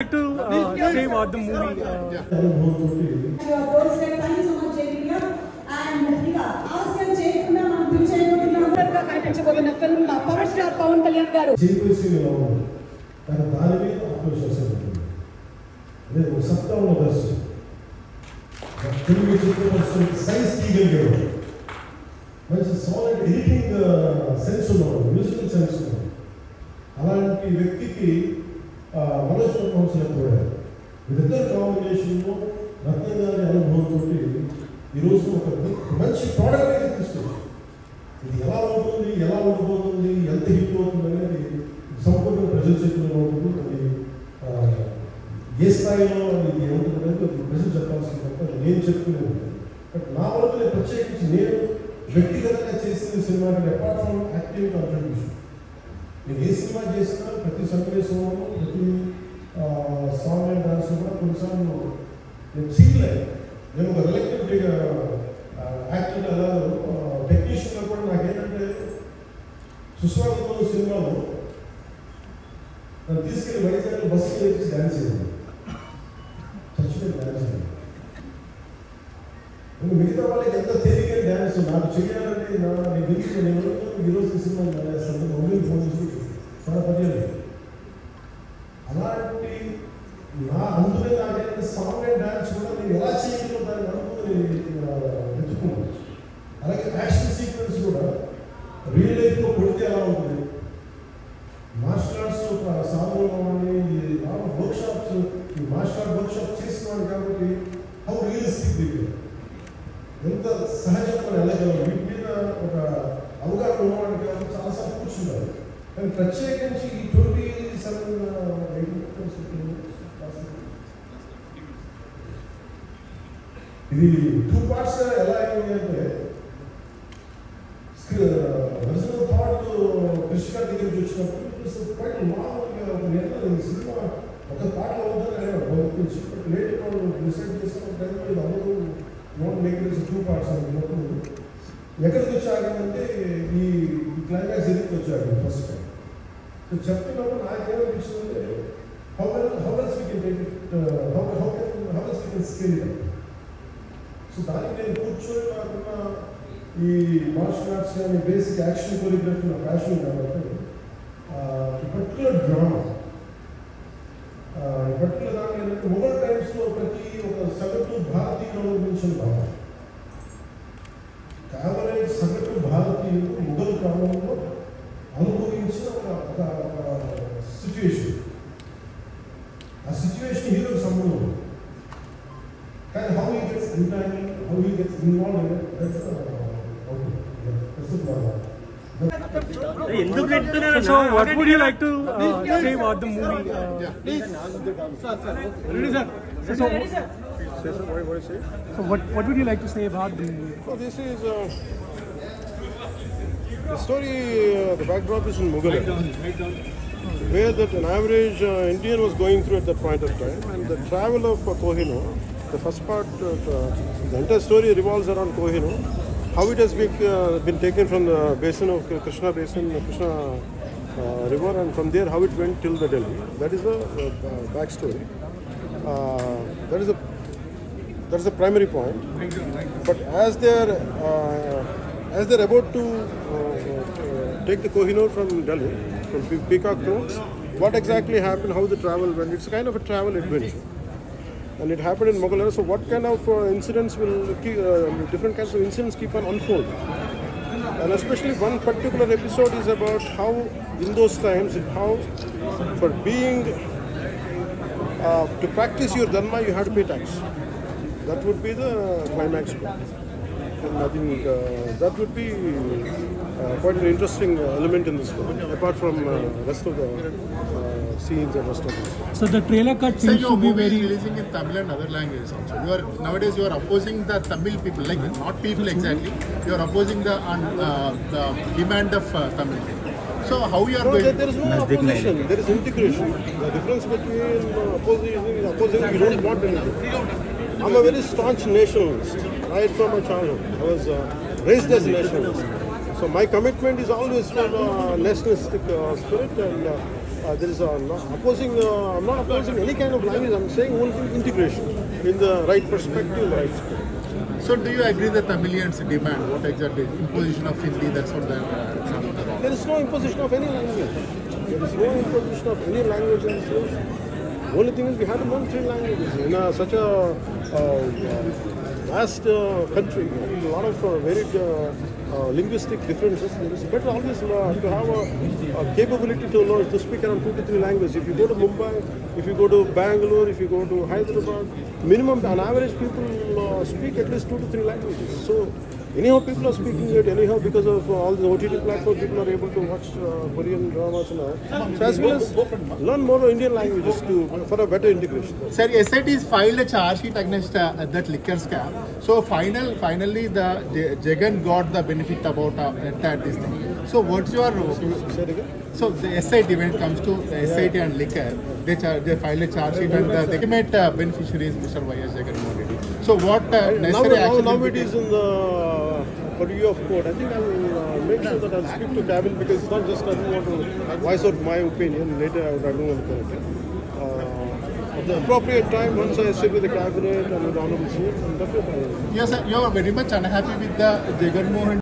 To say about the movie. Thank you so much, Jaipriya. And అవసరం చేయకుండా మనం పిలిచేయకుండా కనిపించబోతున్న film power star Pawan Kalyan garu. దాని మీద ఆత్మవిశ్వాసం ఉంటుంది. నేను సత్తా ఉన్న దర్శనం సైన్స్ తీయగలిగాడు. మంచి సాలిడ్ ఎడిటింగ్ సెన్స్ ఉన్నాడు, మ్యూజికల్ సెన్స్ ఉన్నాడు. అలాంటి వ్యక్తికి మనోజ్ కౌన్సిలర్ కూడా వీరిద్దరు కాంబినేషన్లో రత్న గారి అనుభవంతో ఈరోజు ఒక మంచి ప్రోడక్ట్ అయితే తీసుకొచ్చారు. ఇది ఎలా ఉంటుంది, ఎలా ఉండబోతుంది, ఎంత హిట్ అవుతుంది అనేది సంపూర్ణ ప్రజల చేతుల్లో ఉంటుంది. అది ఏ స్థాయిలో ఇది ఏముంటుంది అనేది ప్రజలు చెప్పాల్సింది తప్ప నేను చెప్తూనే ఉంటాను. బట్ నా వరకు నేను ప్రత్యేకించి నేను వ్యక్తిగతంగా చేసిన సినిమాకి అపార్ట్ ఫ్రమ్ యాక్టివ్ కాంట్రిబ్యూషన్ నేను ఏ సినిమా చేసినా ప్రతి సన్నివేశంలో ప్రతి సాంగ్ అండ్ డాన్స్ కూడా కొన్నిసార్లు నేను సీట్లేదు. నేను ఒక రిలేటివ్ యాక్టర్ అలాగే టెక్నీషియన్గా కూడా నాకేంటంటే సుస్వాగతం సినిమాలో నన్ను తీసుకెళ్ళి వైజాగ్లో బస్సుకి ఎక్కించి డ్యాన్స్ చేయాలి, చచ్చిపోయి డ్యాన్స్ చేయాలి. మిగతా వాళ్ళకి ఎంత తేలికైన డ్యాన్స్ నాకు చేయాలంటే నేను గురించి నేను ఈరోజు సినిమా చేస్తాను. మమ్మీని ఫోన్ చేసి చాలా పర్యాలు అలాంటి అందుకే నాకైతే సాంగ్ అండ్ డ్యాన్స్ కూడా నేను ఎలా చేయగలను దాన్ని అనుకుని వెతుకున్నాను. అలాగే యాక్షన్ సీక్వెన్స్ కూడా రియల్ లైఫ్లో కొడితే ఎలా ఉంటుంది, మార్షల్ ఆర్ట్స్ సాధనలో వర్క్షాప్స్ ఈ మార్షల్ ఆర్ట్ వర్క్షాప్ చేస్తున్నాను కాబట్టి హౌ రియలిస్టిక్ దీనికి ఎంత సహజంగా వెళ్ళగలరు వీటి మీద ఒక అవగాహన ఉన్నవాడికి కాబట్టి చాలాసార్లు కూర్చున్నారు. కానీ ప్రత్యేకించి ఈ 27 ఇది 2 పార్ట్స్ ఎలా అయింది అంటే ఒరిజినల్ థాట్ కృష్ణ దగ్గరికి వచ్చినప్పుడు క్వైట్ మామూలుగా ఒక నిర్ణయం సినిమా ఒక పాటలో అవుతుందని లేట్ వాళ్ళు డిసైడ్ చేసిన టైంలో అందరూ నోట్ మేక్ ఇట్స్ 2 పార్ట్స్ అనుకున్నప్పుడు ఎక్కడికి వచ్చాకంటే ఈ క్లైమాక్స్ ఎదురుకి వచ్చాక ఫస్ట్ టైం. సో చెప్తున్నప్పుడు నాకేమనిపించిందంటే how else we can take it, how else we can scale it. So దానికి నేను కూర్చొని కాకుండా ఈ మార్షల్ ఆర్ట్స్ కానీ బేసిక్ యాక్షన్ కొరియోగ్రఫీ నా ప్యాషన్ కాబట్టి పర్టికులర్ డ్రామా పర్టికులర్ దాని ఏంటంటే మొఘల్ టైమ్స్లో ప్రతి ఒక సగటు భారతీయుల గురించి బాగా కేవలం సగటు భారతీయులు మొఘల్ కాలంలో అనుభవించిన ఒక సిచ్యువేషన్. ఆ సిచ్యువేషన్ హీరోకి సంబంధం కానీ how he gets entered, how he gets involved in it, that's So, what would you like to say about the movie? So, what would you like to say about the movie? So this is the story. The backdrop is in Mughal, where that an average Indian was going through at that point of time, and the travel of Kohinoor. The first part, the entire story revolves around Kohinoor. How it has been taken from the basin of Krishna basin, Krishna river, and from there how it went till the Delhi. That is the backstory. That is the primary point. But as they're about to take the Kohinoor from Delhi, from Peacock Roads, what exactly happened? How the travel went? It's kind of a travel adventure. And it happened in Mughal era. So what kind of incidents will different kinds of incidents keep on unfolding? And especially one particular episode is about how in those times, how for being to practice your dharma you have to pay tax. That would be the climax. And I think that would be quite an interesting element in this film, apart from rest of the scenes and rest of it. So the trailer cut seems to be very releasing in Tamil and other languages also. Nowadays you are opposing the Tamil people, like not people exactly. You are opposing the demand of Tamil people. So how you are going? There is no opposition. There is integration. The difference between opposing, you don't want anything. I'm a very staunch nationalist, right from my childhood. I was raised as a nationalist. So my commitment is always for nationalistic spirit, and there is I'm not opposing any kind of language. I'm saying only integration in the right perspective, right spirit. So do you agree that Tamilians demand what exactly imposition of Hindi? That's what they're There is no imposition of any language. There is no imposition of any language in this nation. The only thing is we have to learn 3 languages in such a vast country. A lot of varied linguistic differences. It is better always to have a capability to speak around 2 to 3 languages. If you go to Mumbai, if you go to Bangalore, if you go to Hyderabad, minimum on average people speak at least 2 to 3 languages. So anyhow people are speaking it, anyhow because of all the OTT platforms people are able to watch Korean dramas and all. So as well as learn more Indian languages for a better integration. Sir, SIT has filed a charge sheet against that liquor scam. So finally the Jagan got the benefit about entire this thing. So what's your Say it again? So the SIT, when it comes to the SIT and liquor, they filed a charge sheet and the ultimate beneficiary is Mr. Y.S. Jagan Mohan Reddy. So what necessary action? Now it is in the purview of court. I think I will make sure that I'll speak to cabinet because it's not just I don't want to voice out my opinion. Later I don't want to correct it. At the appropriate time, once I sit with the cabinet and with the honorable chief, definitely. Yes, sir. You are very much unhappy with the Jagan Mohan